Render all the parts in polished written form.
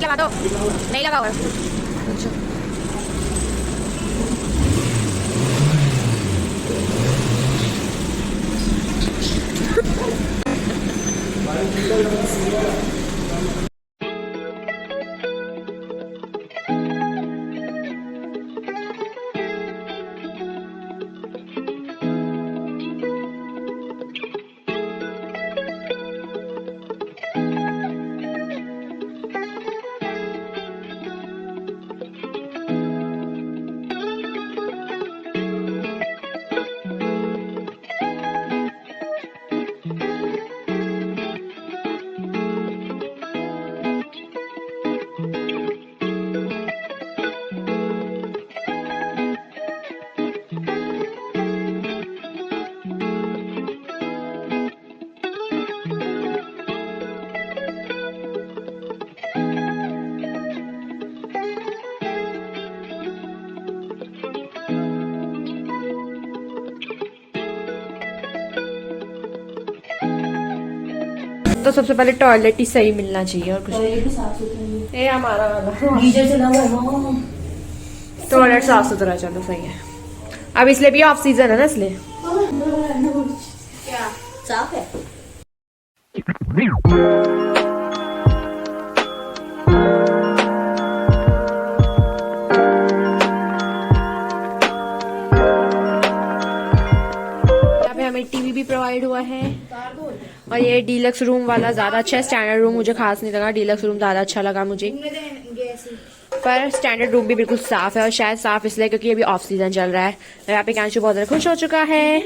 लगा दो, नहीं लगा हुआ। अच्छा तो सबसे पहले टॉयलेट ही सही मिलना चाहिए और कुछ नहीं। ये हमारा वाला गीजर चला हुआ है। टॉयलेट साफ सुथरा, चलो सही है। अब इसलिए भी ऑफ सीजन है ना, इसलिए क्या साफ है। हमें टीवी भी प्रोवाइड हुआ है और ये डीलक्स रूम वाला ज्यादा अच्छा है। स्टैंडर्ड रूम मुझे खास नहीं लगा, डीलक्स रूम ज्यादा अच्छा लगा मुझे। पर स्टैंडर्ड रूम भी बिल्कुल साफ है और शायद साफ इसलिए क्योंकि अभी ऑफ सीजन चल रहा है। यहाँ पे कांशु बहुत ज्यादा खुश हो चुका है,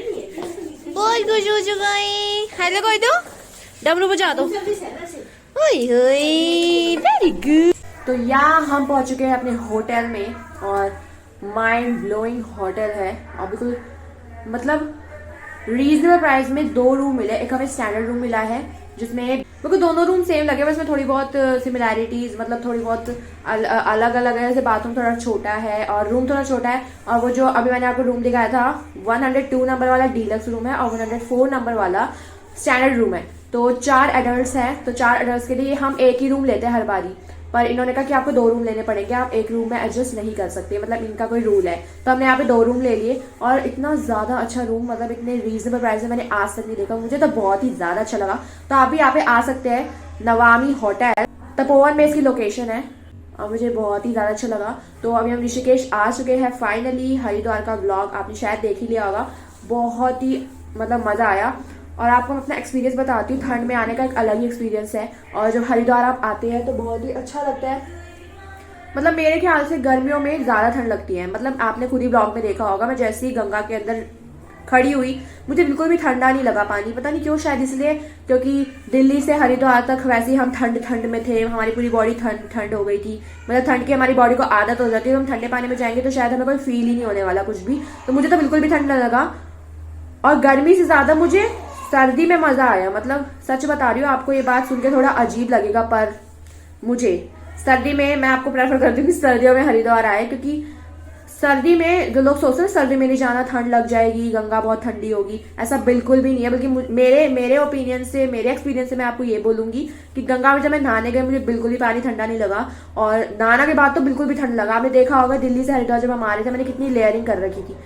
बहुत खुश हो चुका है। हेलो कोई दो डमरू बजा दो। Very good. तो यहाँ हम पहुंच चुके हैं अपने होटल में और माइंड ब्लोइंग होटल है और बिल्कुल मतलब रीजनेबल प्राइस में 2 रूम मिले। एक हमें स्टैंडर्ड रूम मिला है जिसमें मेरे को दोनों रूम सेम लगे, बस में थोड़ी बहुत सिमिलैरिटीज मतलब थोड़ी बहुत अलग अलग है। जैसे बाथरूम थोड़ा छोटा है और रूम थोड़ा छोटा है। और वो जो अभी मैंने आपको रूम दिखाया था 102 नंबर वाला डीलक्स रूम है और 104 नंबर वाला स्टैंडर्ड रूम है। तो 4 एडल्ट है, तो 4 एडल्ट के लिए हम एक ही रूम लेते हैं हर बारी। पर इन्होंने कहा कि आपको 2 रूम लेने पड़ेंगे, आप एक रूम में एडजस्ट नहीं कर सकते, मतलब इनका कोई रूल है। तो हमने यहाँ पे 2 रूम ले लिए और इतना ज्यादा अच्छा रूम, मतलब इतने रीजनेबल प्राइस में मैंने आज तक नहीं देखा। मुझे तो बहुत ही ज्यादा अच्छा लगा। तो आप भी यहाँ पे आ सकते हैं, नवामी होटल, तपोवन में इसकी लोकेशन है और मुझे बहुत ही ज्यादा अच्छा लगा। तो अभी हम ऋषिकेश आ चुके हैं फाइनली। हरिद्वार का व्लॉग आपने शायद देख ही लिया होगा, बहुत ही मतलब मजा आया। और आपको मैं अपना एक्सपीरियंस बताती हूँ, ठंड में आने का एक अलग ही एक्सपीरियंस है और जब हरिद्वार आप आते हैं तो बहुत ही अच्छा लगता है। मतलब मेरे ख्याल से गर्मियों में ज्यादा ठंड लगती है, मतलब आपने खुद ही ब्लॉग में देखा होगा। मैं जैसे ही गंगा के अंदर खड़ी हुई मुझे बिल्कुल भी ठंडा नहीं लगा पानी, पता नहीं क्यों, शायद इसलिए क्योंकि दिल्ली से हरिद्वार तक वैसे ही हम ठंड में थे, हमारी पूरी बॉडी ठंड हो गई थी। मतलब ठंड की हमारी बॉडी को आदत हो जाती है, तो हम ठंडे पानी में जाएंगे तो शायद हमें कोई फील ही नहीं होने वाला कुछ भी। तो मुझे तो बिल्कुल भी ठंड न लगा और गर्मी से ज्यादा मुझे सर्दी में मजा आया। मतलब सच बता रही हूँ आपको, ये बात सुन के थोड़ा अजीब लगेगा पर मुझे सर्दी में मैं आपको प्रेफर करती हूँ कि सर्दियों में हरिद्वार आए, क्योंकि सर्दी में जो लोग सोचते हैं सर्दी में नहीं जाना, ठंड लग जाएगी, गंगा बहुत ठंडी होगी, ऐसा बिल्कुल भी नहीं है। बल्कि मेरे ओपिनियन से, मेरे एक्सपीरियंस से मैं आपको ये बोलूंगी कि गंगा में जब मैं नहाने गई मुझे बिल्कुल भी पानी ठंडा नहीं लगा और नहाना के बाद तो बिल्कुल भी ठंड लगा। आपने देखा होगा दिल्ली से हरिद्वार जब हम आ रहे थे मैंने कितनी लेयरिंग कर रखी थी।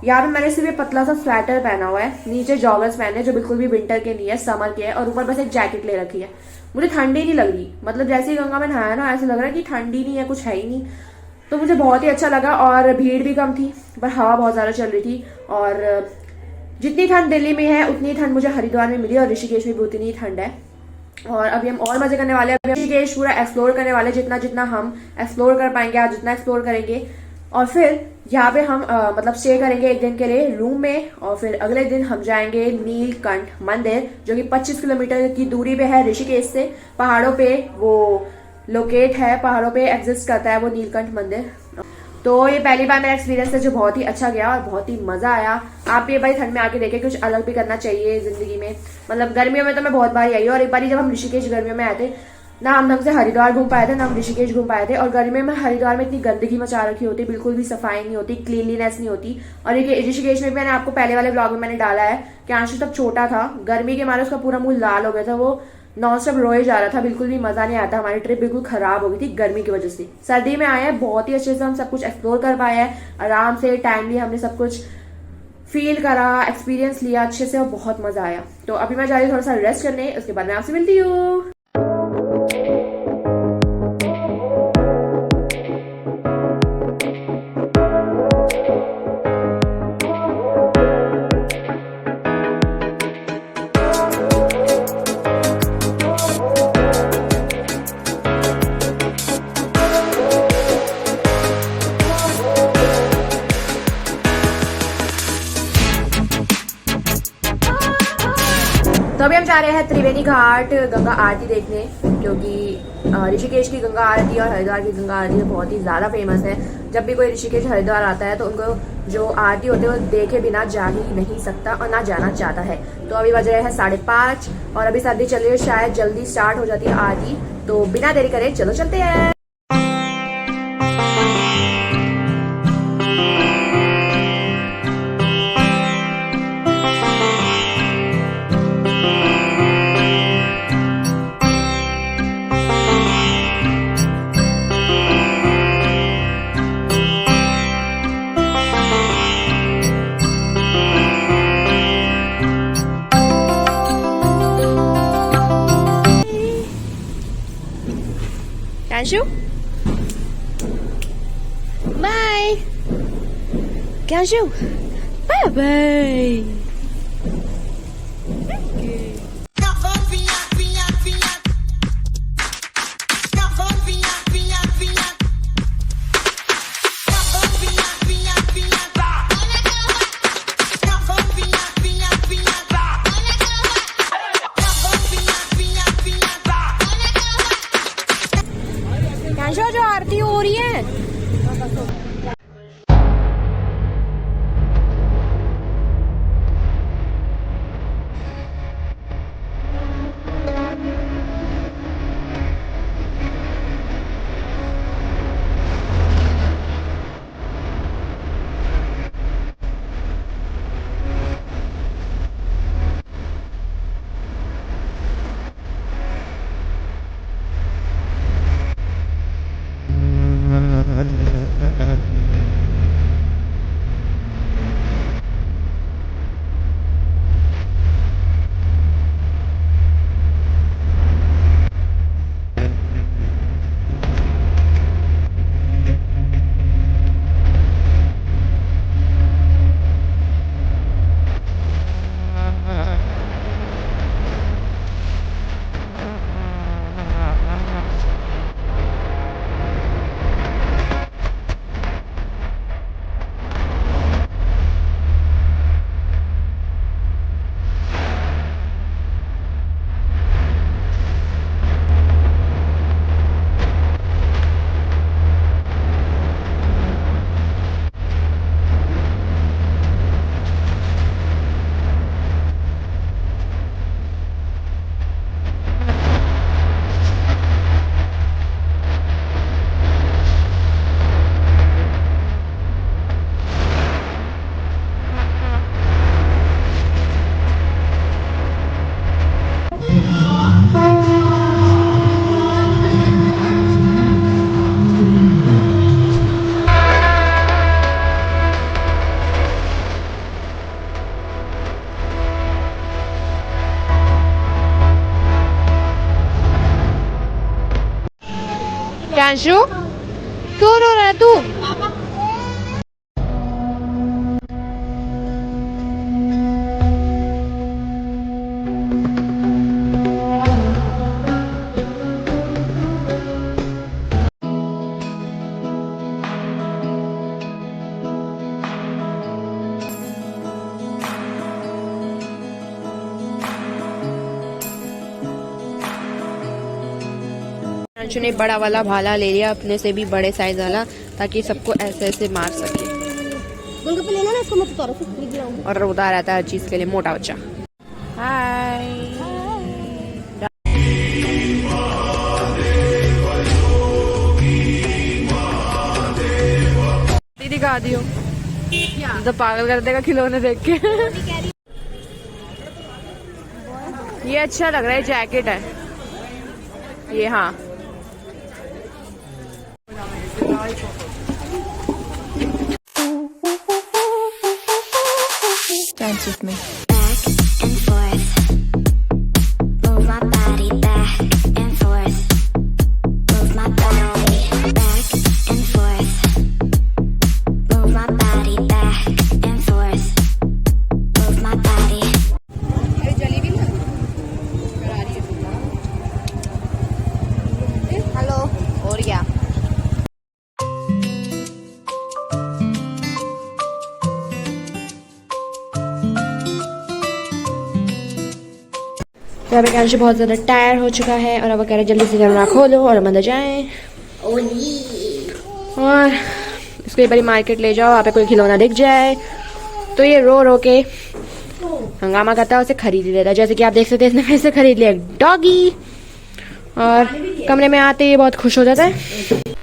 यहाँ पे मैंने सिर्फ पतला सा स्वेटर पहना हुआ है, नीचे जॉगर्स पहने जो बिल्कुल भी विंटर के नहीं है, समर के है, और ऊपर बस एक जैकेट ले रखी है। मुझे ठंडी नहीं लग रही, मतलब जैसे ही गंगा में नहाया ना ऐसे लग रहा है कि ठंडी नहीं है, कुछ है ही नहीं। तो मुझे बहुत ही अच्छा लगा और भीड़ भी कम थी पर हवा बहुत ज्यादा चल रही थी। और जितनी ठंड दिल्ली में है उतनी ठंड मुझे हरिद्वार में मिली और ऋषिकेश में भी उतनी ही ठंड है। और अभी हम और मजे करने वाले हैं, अभी ऋषिकेश पूरा एक्सप्लोर करने वाले, जितना जितना हम एक्सप्लोर कर पाएंगे आज जितना एक्सप्लोर करेंगे। और फिर यहाँ पे हम मतलब स्टे करेंगे एक दिन के लिए रूम में और फिर अगले दिन हम जाएंगे नीलकंठ मंदिर जो कि 25 किलोमीटर की दूरी पे है ऋषिकेश से। पहाड़ों पे वो लोकेट है, पहाड़ों पे एग्जिस्ट करता है वो नीलकंठ मंदिर। तो ये पहली बार मेरा एक्सपीरियंस है जो बहुत ही अच्छा गया और बहुत ही मजा आया। आप भी भाई ठंड में आके देखें, कुछ अलग भी करना चाहिए जिंदगी में। मतलब गर्मियों में तो मैं बहुत बार आई हूँ और एक बार जब हम ऋषिकेश गर्मियों में आए थे ना, हम ढंग से हरिद्वार घूम पाए थे ना हम ऋषिकेश घूम पाए थे। और गर्मी में हरिद्वार में इतनी गंदगी मचा रखी होती, बिल्कुल भी सफाई नहीं होती, क्लीनलीनेस नहीं होती। और ये ऋषिकेश में भी मैंने आपको पहले वाले ब्लॉग में मैंने डाला है कि आंशु तब छोटा था, गर्मी के मारे उसका पूरा मुंह लाल हो गया था, वो नॉन स्टॉप रोए जा रहा था, बिल्कुल भी मजा नहीं आता। हमारी ट्रिप बिल्कुल खराब हो गई थी गर्मी की वजह से। सर्दी में आए हैं, बहुत ही अच्छे से हम सब कुछ एक्सप्लोर कर पाए हैं, आराम से टाइमली हमने सब कुछ फील करा, एक्सपीरियंस लिया अच्छे से और बहुत मजा आया। तो अभी मैं जा रही हूँ थोड़ा सा रेस्ट करने, उसके बाद मैं आपसे मिलती हूँ। तो अभी हम जा रहे हैं त्रिवेणी घाट गंगा आरती देखने, क्योंकि ऋषिकेश की गंगा आरती और हरिद्वार की गंगा आरती बहुत ही ज़्यादा फेमस है। जब भी कोई ऋषिकेश हरिद्वार आता है तो उनको जो आरती होती है वो देखे बिना जा ही नहीं सकता और ना जाना चाहता है। तो अभी बज रहे हैं 5:30 और अभी सर्दी चल रही है, शायद जल्दी स्टार्ट हो जाती है आरती। तो बिना देरी करे चलो चलते हैं। Kanshu? Bye. Kanshu? Bye bye. कांशु, जो आरती हो रही है कांशु, क्यों रो रहा है तू? कांशु ने बड़ा वाला भाला ले लिया, अपने से भी बड़े साइज वाला, ताकि सबको ऐसे ऐसे मार सके। गोलगप्पे लेना ना, इसको मत उतारो, फिर गिर जाऊंगी। और रोता रहता है हर चीज के लिए मोटा बच्चा। हाय, दिखा दियो तो पागल कर देगा खिलौने देख के। ये अच्छा लग रहा है, जैकेट है। ये हाँ Dance with me. Back and forth. Move my body back and forth. Move my body back and forth. Move my body back and forth. Move my body. Hello और क्या तो यहाँ पे कैंशु बहुत ज़्यादा टायर हो चुका है और अब वो कह रहे जल्दी से कैमरा खोलो और हम अंदर जाएं और इसको एक बारी मार्केट ले जाओ, वहाँ पे कोई खिलौना दिख जाए तो ये रो रो के हंगामा करता है, उसे खरीद ही लेता है। जैसे कि आप देख सकते हैं इसने फिर से खरीद लिया डॉगी और कमरे में आते ही बहुत खुश हो जाता है।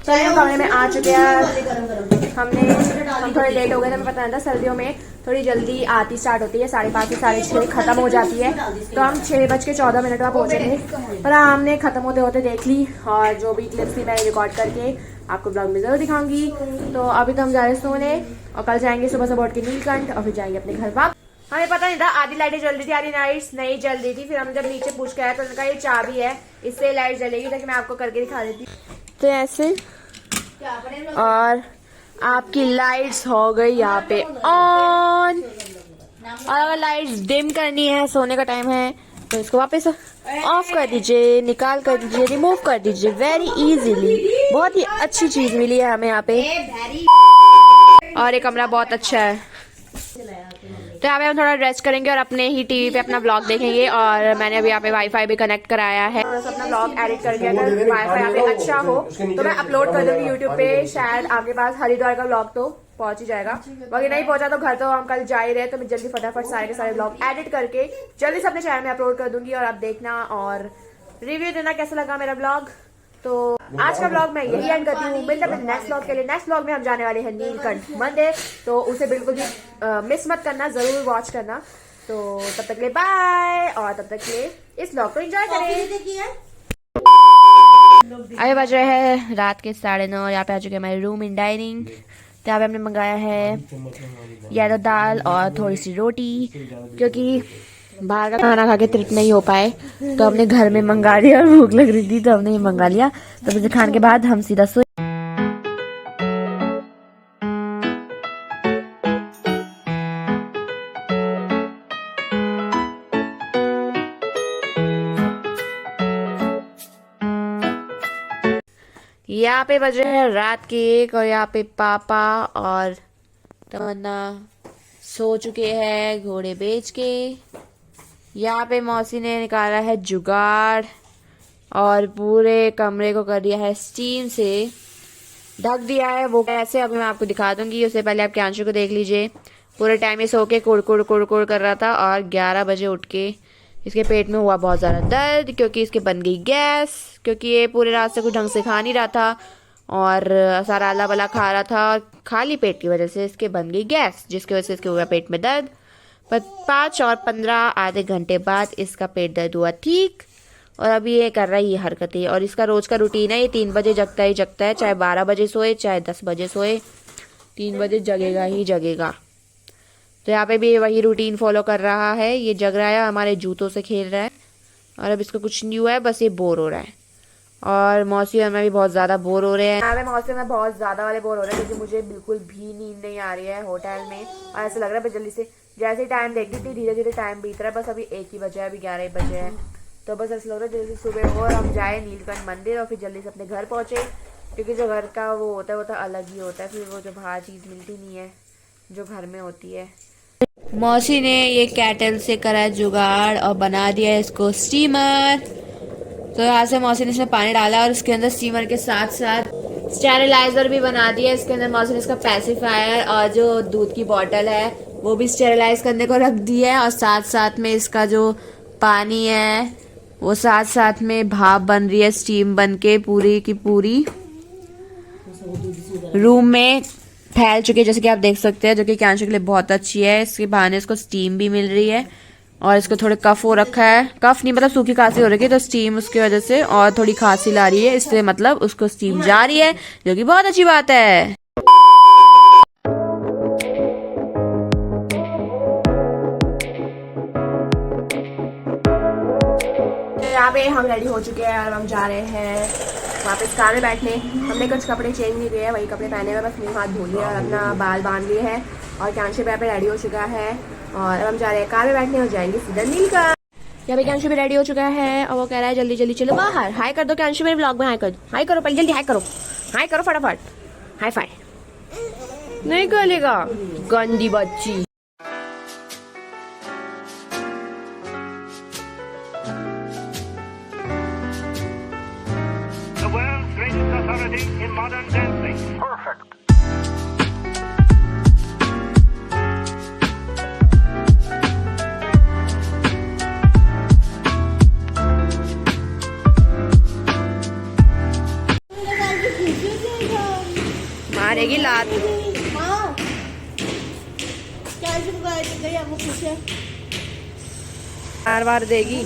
तो हम कमरे में आ चुके हैं। हम थोड़े लेट हो गए थे, हमें पता नहीं था सर्दियों में थोड़ी जल्दी आती स्टार्ट होती है, 5:30 से 6:30 खत्म हो जाती है। तो हम 6:14 में पहुंचे थे पर हमने खत्म होते होते देख ली और जो भी क्लिप्स थी मैं रिकॉर्ड करके आपको ब्लॉग में जरूर दिखाऊंगी। तो अभी तो हम जा रहे हैं सोने और कल जाएंगे सुबह सुबह उठ के नीलकंठ और फिर जाएंगे अपने घर वापस। हमें पता नहीं था आधी लाइटें जल रही थी, आधी लाइट्स नहीं जल रही थी। फिर हम जब नीचे पूछ के आए तो उनका ये चाबी है, इससे लाइट जलेगी, ताकि मैं आपको करके दिखा देती। तो ऐसे और आपकी लाइट्स हो गई यहाँ पे ऑन। और अगर लाइट्स डिम करनी है, सोने का टाइम है, तो इसको वापस ऑफ कर दीजिए, निकाल कर दीजिए, रिमूव कर दीजिए वेरी इजीली। बहुत ही अच्छी चीज मिली है हमें यहाँ पे और ये कमरा बहुत अच्छा है। तो यहाँ पे हम थोड़ा रेस्ट करेंगे और अपने ही टीवी पे अपना ब्लॉग देखेंगे। और मैंने अभी यहाँ पे वाईफाई भी कनेक्ट कराया है, अपना ब्लॉग एडिट करके अगर वाईफाई यहाँ पे अच्छा हो तो मैं अपलोड कर दूंगी यूट्यूब पे। शायद आपके पास हरिद्वार का ब्लॉग तो पहुंच ही जाएगा, बाकी नहीं पहुंचा तो घर तो हम कल जा ही रहे, तो मैं जल्दी फटाफट सारे के सारे ब्लॉग एडिट करके जल्दी से अपने चैनल में अपलोड कर दूंगी और आप देखना और रिव्यू देना कैसा लगा मेरा ब्लॉग। तो आज का ब्लॉग मैं यही एंड करती हूँ। मिलते हैं नेक्स्ट ब्लॉग के लिए। नेक्स्ट ब्लॉग में हम जाने वाले हैं नीलकंठ मंदिर, तो उसे बिल्कुल भी मिस मत करना, जरूर वॉच करना। तो तब तक के लिए बाय और तब तक के लिए इस ब्लॉग को एंजॉय करें। अभी बज रहे हैं रात के 9:30। यहाँ पे आ चुके हैं हमारे रूम इन डाइनिंग। तो यहाँ पे हमने मंगाया है या तो दाल और थोड़ी सी रोटी, क्योंकि बाहर का खाना खा के तृप्त नहीं हो पाए तो हमने घर में मंगा लिया और भूख लग रही थी तो हमने ये मंगा लिया। तो इसे खाने के बाद हम सीधा सो यहाँ पे बज रहे हैं रात के 1 और यहाँ पे पापा और तमन्ना सो चुके हैं घोड़े बेच के। यहाँ पे मौसी ने निकाला है जुगाड़ और पूरे कमरे को कर दिया है स्टीम से ढक दिया है। वो कैसे अभी मैं आपको दिखा दूंगी, उससे पहले आप कैंशु को देख लीजिए। पूरे टाइम ये सो के कुड़ कर रहा था और 11 बजे उठ के इसके पेट में हुआ बहुत ज़्यादा दर्द, क्योंकि इसके बन गई गैस, क्योंकि ये पूरे रात से कुछ ढंग से खा नहीं रहा था और सारा अला बला खा रहा था और खाली पेट की वजह से इसके बन गई गैस, जिसकी वजह से इसके हुआ पेट में दर्द। पर 5 और 15 आधे घंटे बाद इसका पेट दर्द हुआ ठीक और अभी ये कर रहा है ये हरकतें। और इसका रोज का रूटीन है, ये 3 बजे जगता ही जगता है, चाहे 12 बजे सोए चाहे 10 बजे सोए, 3 बजे जगेगा ही जगेगा। तो यहाँ पे भी वही रूटीन फॉलो कर रहा है। ये जग रहा है, हमारे जूतों से खेल रहा है और अब इसको कुछ नहीं हुआ है, बस ये बोर हो रहा है। और मौसी और मैं भी बहुत ज़्यादा बोर हो रहे हैं। यहाँ पे मौसी में बहुत ज़्यादा वाले बोर हो रहे हैं, क्योंकि मुझे बिल्कुल भी नींद नहीं आ रही है होटल में और ऐसा लग रहा है जल्दी से जैसे ही टाइम देखती थी धीरे धीरे टाइम बीत रहा है। बस अभी 1 ही बजे है, अभी 11 ही बजे है, तो बस ऐसा लग रहा है जल्दी सुबह हो और हम जाए नीलकंठ मंदिर और फिर जल्दी से अपने घर पहुँचे, क्योंकि जो घर का वो होता है वो तो अलग ही होता है, फिर वो जो बाहर चीज़ मिलती नहीं है जो घर में होती है। मौसी ने ये कैटल से करा जुगाड़ और बना दिया है इसको स्टीमर। तो यहाँ से मौसी ने इसमें पानी डाला और इसके अंदर स्टीमर के साथ साथ स्टेरिलाइजर भी बना दिया। इसके अंदर मौसी ने इसका पैसिफायर और जो दूध की बोतल है वो भी स्टेरिलाइज करने को रख दिया है और साथ साथ में इसका जो पानी है वो साथ साथ में भाप बन रही है, स्टीम बन के पूरी की पूरी रूम में फैल चुकी है, जैसे कि आप देख सकते हैं, जो कि कैंशु के लिए बहुत अच्छी है। इसके बहाने इसको स्टीम भी मिल रही है और इसको थोड़े कफ हो रखा है, कफ नहीं मतलब सूखी खांसी हो रही है, तो स्टीम उसकी वजह से, और थोड़ी खांसी ला रही है, इसलिए मतलब उसको स्टीम जा रही है, जो कि बहुत अच्छी बात है। यहाँ पे हम रेडी हो चुके हैं और हम जा रहे हैं वापस कार में बैठने। हमने कुछ कपड़े चेंज नहीं किए हैं, वही कपड़े पहने हुए, बस मुँह हाथ धो लिए और अपना बाल बांध लिए हैं, और कैंशु पे यहाँ पे रेडी हो चुका है और अब हम जा रहे हैं कार में बैठने और जाएंगे सीधा नीलका। यहाँ पे कैंशु भी रेडी हो चुका है और वो कह रहा है जल्दी जल्दी चलो बाहर। हाय कर दो कैंशु, मेरे ब्लॉग में हाय कर दो, हाय करो पहले जल्दी, हाय करो फटाफट, हाई फाई। नहीं करेगा गंदी बच्ची। The world's greatest authority in modern dancing. Perfect. मारेगी लात। हाँ क्या गई अब वो खुश है। बार बार देगी।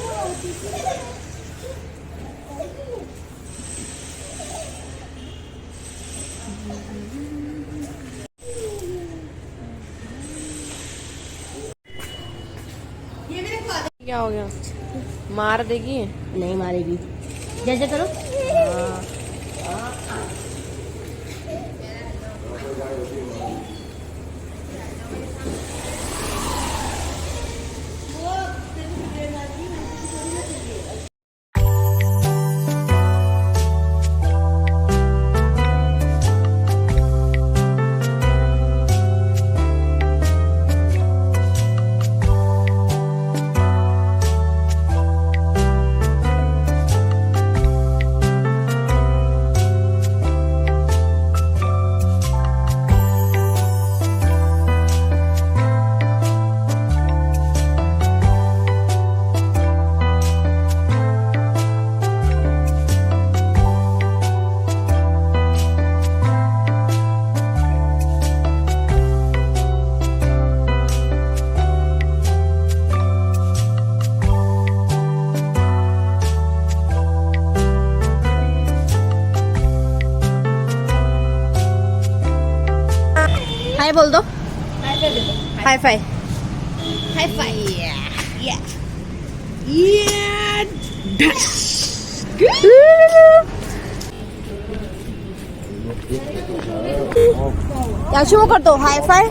क्या हो गया, मार देगी? नहीं मारेगी, जैसे करो। हाय बोल दो, हाई फाई, हाई फाई। क्या शुरू कर दो, हाई फाई।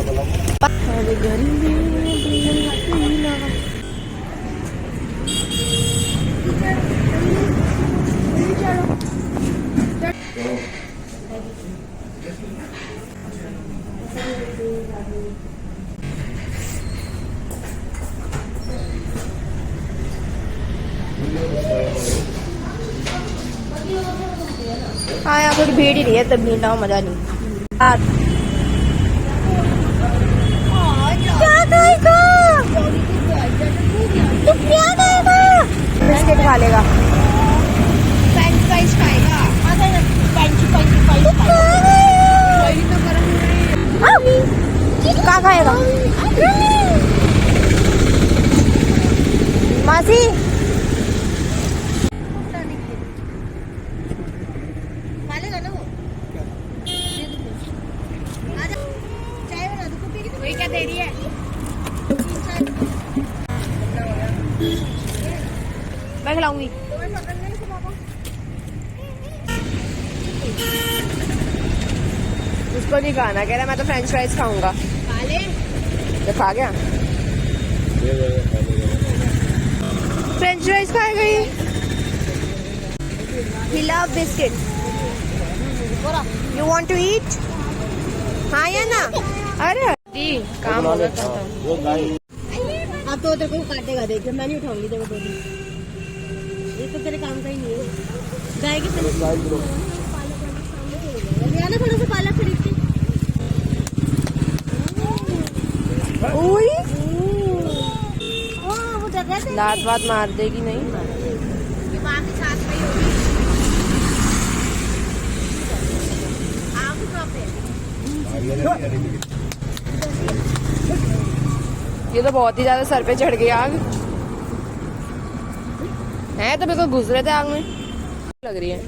हाँ यहाँ थोड़ी भीड़ ही नहीं है, तब भीड़ ना हो मजा नहीं। क्या खाएगा तू, क्या खाएगा? बिस्किट खा लेगा, फ्रेंच फ्राइज खाएगा, क्या खाएगा? मासी क्या दे रही है? मैं खिलाऊंगी। उसको नहीं खाना, कह रहा मैं तो फ्रेंच फ्राइज खाऊंगा। तो खा गया, फ्रेंच फ्राइज खाएगा ये। He love biscuit. You want to eat? हाँ या ना? अरे दी काम हो गया। अब तो तेरे को काटेगा, देख मैं नहीं उठाऊंगी तेरे को, ये तो तेरे काम का ही नहीं है। जाएगी ना थोड़ा सा पालक खरीद के। वो जगह लात बात मार देगी नहीं। ये तो बहुत ही ज्यादा सर पे चढ़ गई आग। है तो बिल्कुल गुजरे थे आग में लग रही है।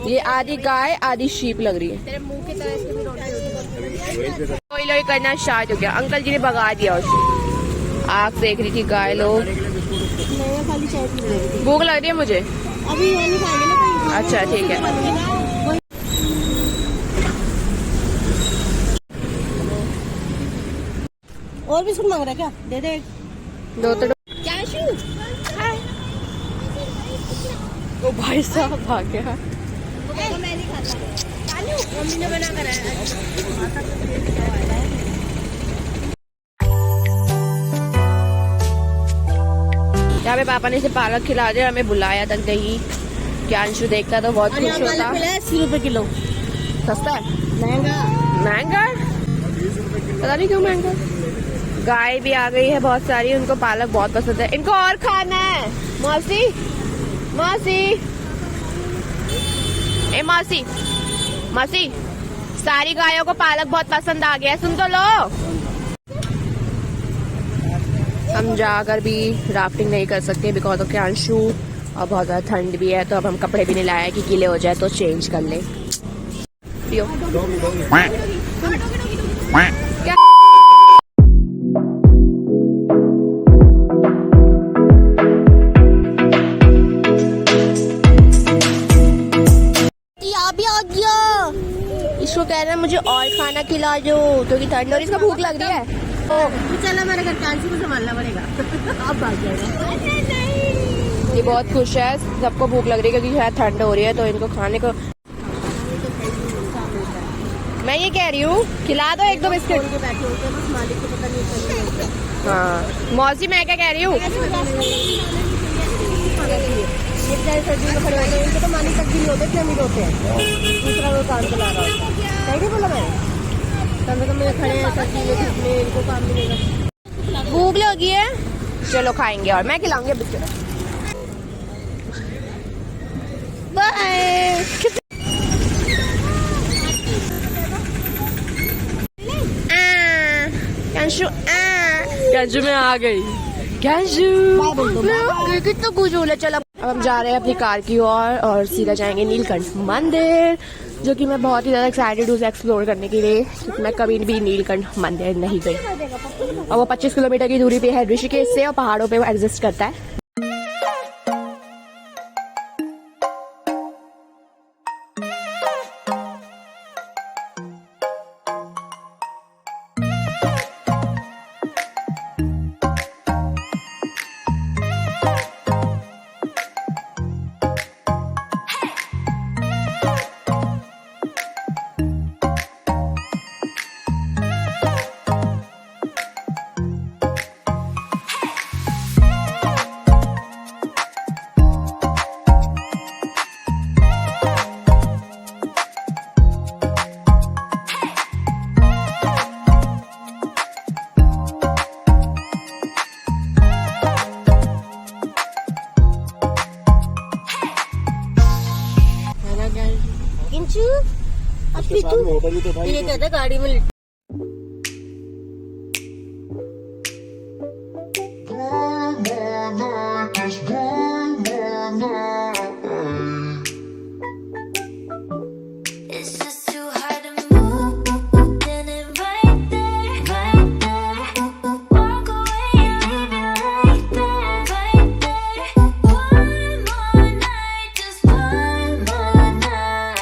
ये आधी गाय आधी शीप लग रही है। तेरे मुंह की तरह इसके भी रोटी कोई लोग करना स्टार्ट हो गया। अंकल जी ने भगा दिया उसे। आग सेक रही थी गाय लोग। मैं खाली चाय पी रही थी। भूख लग रही है मुझे। अभी ये नहीं खाएंगे ना कहीं। अच्छा ठीक है। और बिस्कुट मांग रहा है क्या? दे दे। दो तो क्या शू? ओ भाई साहब भाग गया। मैं नहीं खाता। मम्मी ने बना कर यहाँ पे पापा ने इसे पालक खिला दिया। हमें बुलाया तक नहीं। क्या अंशु देखता तो बहुत खुश होता। 80 रुपए किलो। सस्ता है। महंगा। महंगा है? पता नहीं क्यों महंगा। गाय भी आ गई है बहुत सारी। उनको पालक बहुत पसंद है। इनको और खाना है। मौसी मौसी ए मौसी मौसी सारी गायों को पालक बहुत पसंद आ गया है। सुन तो लो। हम जाकर भी राफ्टिंग नहीं कर सकते बिकॉज ऑफ अंशु और बहुत ज्यादा ठंड भी है। तो अब हम कपड़े भी नहीं लाए कि गीले हो जाए तो चेंज कर ले। पियो। क्या भी आ गया। इसको कह रहा है मुझे और खाना खिला दो क्योंकि ठंड और इसका भूख लग रही है। तो चल हमारे घर कांची को संभालना पड़ेगा। अब भाग जाएगा। ये बहुत खुश है। सबको भूख लग रही है क्योंकि शायद ठंड हो रही है तो इनको खाने को। मैं ये कह रही हूँ खिला दो एक दो बिस्किट। बैठे होते हैं बस मालिक को पता नहीं। हाँ मौसी मैं क्या कह रही हूँ। सर्दियों में खड़े होते हैं उनको तो मालिक तक भी नहीं होते इतने अमीर होते हैं। दूसरा वो काम चला रहा होता है। सही नहीं बोला मैं? कम से कम मेरे खड़े हैं सर्दी में धूप में इनको काम मिलेगा। भूख लगी है चलो खाएंगे और मैं खिलाऊंगी बिस्किट। बाय। कैंशु में आ गई। कितना कुछ बोला। चल अब हम जा रहे हैं अपनी कार की ओर और सीधा जाएंगे नीलकंठ मंदिर जो कि मैं बहुत ही ज्यादा एक्साइटेड हूँ एक्सप्लोर करने के लिए क्योंकि मैं कभी भी नीलकंठ मंदिर नहीं गई। और वो 25 किलोमीटर की दूरी पे है ऋषिकेश से और पहाड़ों पे वो एग्जिस्ट करता है। इंचू अब भी तू ये कहता गाड़ी में It's just too hard to move. Then it right there, right there. Walk away and leave it right there, right there. One more night, just one more night.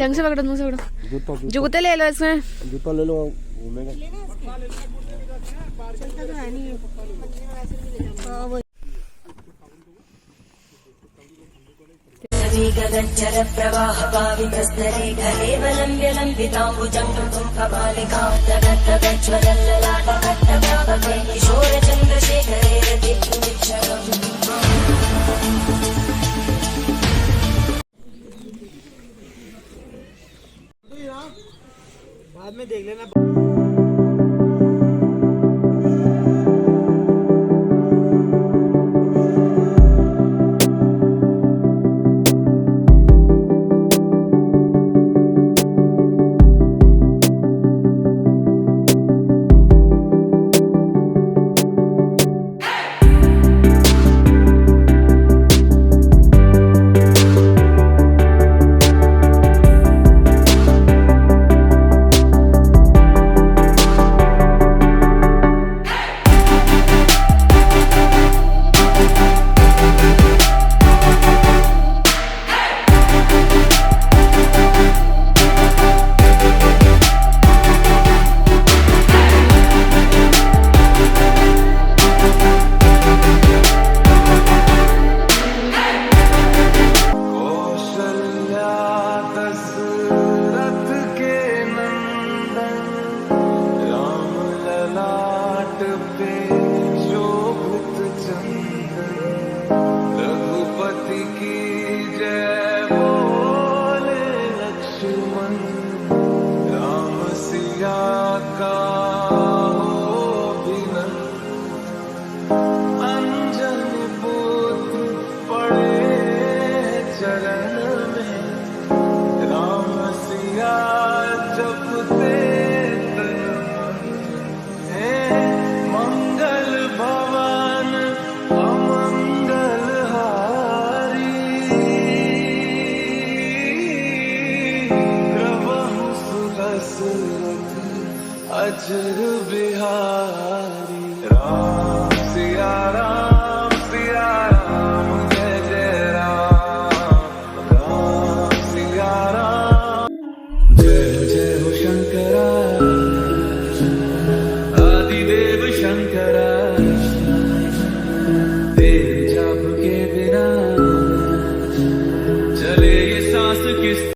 ढंग से पकड़ो, मुंह से पकड़ो। जूता जूते ले लो इसमें। जूता ले लो, घूमेगा। चलता तो है नहीं है। हाँ वो गगनचर प्रवाह पावितस्तरे केवलम्ब्य लम्बिताम्बुजङ्गं कपालिकां तगज्ज्वलल्ललाटकट्टप्रापके किशोरचन्द्रशेखरे रतिक्षुमिच्छगम्। बाद में देख लेना। अजर बिहारी राम सिया राम।